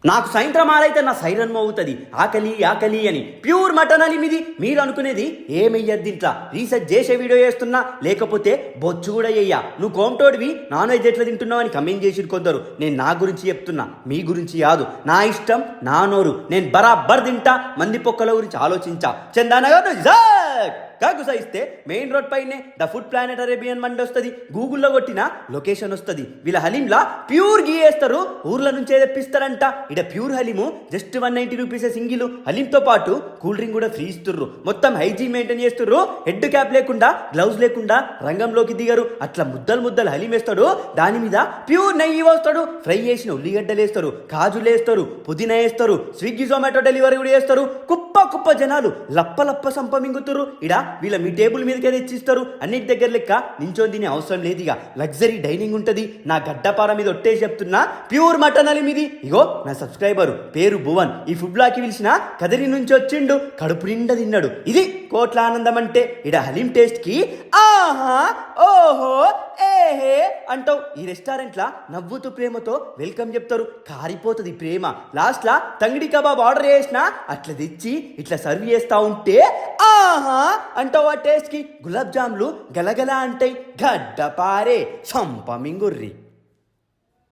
నాకు సాయంత్రం ఆరైతే నా సైరన్ మోగుతుంది ఆకలి ఆకలి అని. ప్యూర్ మటన్ అని మీది. మీరు అనుకునేది ఏమయ్యద్ది దీంట్లో. రీసెర్చ్ చేసే వీడియో చేస్తున్నా, లేకపోతే బొచ్చు కూడా చెయ్యా. నువ్వు కోమటోడివి నాన్ వెజ్ ఎట్లా తింటున్నావు అని కమెంట్ చేసి కొందరు. నేను నా గురించి చెప్తున్నా, మీ గురించి కాదు. నా ఇష్టం, నా నోరు, నేను బరాబర్ తింటా. మంది పొక్కల గురించి ఆలోచించా. చందానగర్ కాకుసాయిస్తే మెయిన్ రోడ్ పైనే ద ఫుడ్ ప్లానెట్ అరేబియన్ మండి వస్తుంది. గూగుల్లో కొట్టిన లొకేషన్ వస్తుంది. వీళ్ళ హలీంలా ప్యూర్ గీ వేస్తారు, ఊర్ల నుంచే తెప్పిస్తారంట. ఇడ pure haleem just 190 rupees single. హలీంతో పాటు కూల్ డ్రింక్ కూడా ఫ్రీ ఇస్తుర్రు. మొత్తం హైజీన్ మెయింటైన్ చేస్తుర్రు. హెడ్ క్యాప్ లేకుండా, గ్లౌజ్ లేకుండా రంగంలోకి దిగరు. అట్లా ముద్దలు ముద్దలు హలీం వేస్తాడు. దాని మీద ప్యూర్ నెయ్యి వేస్తాడు. ఫ్రై చేసిన ఉల్లిగడ్డలు వేస్తారు, కాజులు వేస్తారు, పుదీనా వేస్తారు. స్విగ్గీ జొమాటో డెలివరీ కూడా చేస్తారు. కుప్ప కుప్ప జనాలు లప్ప లప్ప సంప మింగుతురు. ఇడ వీళ్ళ మీ టేబుల్ మీదకే తెచ్చిస్తారు. అన్నిటి దగ్గర లెక్క నించొని తినే అవసరం లేదు. ఇక లగ్జరీ డైనింగ్ ఉంటుంది. నా గడ్డపార మీద ఒట్టేసి చెప్తున్నా, ప్యూర్ మటన్ అని మీది. ఇగో నా సబ్స్క్రైబర్ పేరు భువన్. ఈ ఫుడ్ బ్లాక్కి పిలిచిన కదిరి నుంచి వచ్చిండు. కడుపు నిండా తిన్నాడు. ఇది కోట్ల ఆనందం అంటే. ఇడ హలీం టేస్ట్ కి ఆహా ఓహో ఏహే అంటావు. ఈ రెస్టారెంట్లా నవ్వుతూ ప్రేమతో వెల్కమ్ చెప్తారు. కారిపోతుంది ప్రేమ. లాస్ట్ లా తంగిడి కబాబ్ ఆర్డర్ చేసినా అట్లా తెచ్చి ఇట్లా సర్వ్ చేస్తా ఉంటే ఆహా అంటావు. ఆ టేస్ట్ కి గులాబ్ జామ్లు గలగల అంటాయి. గడ్డ పారే సంపమింగుర్రి.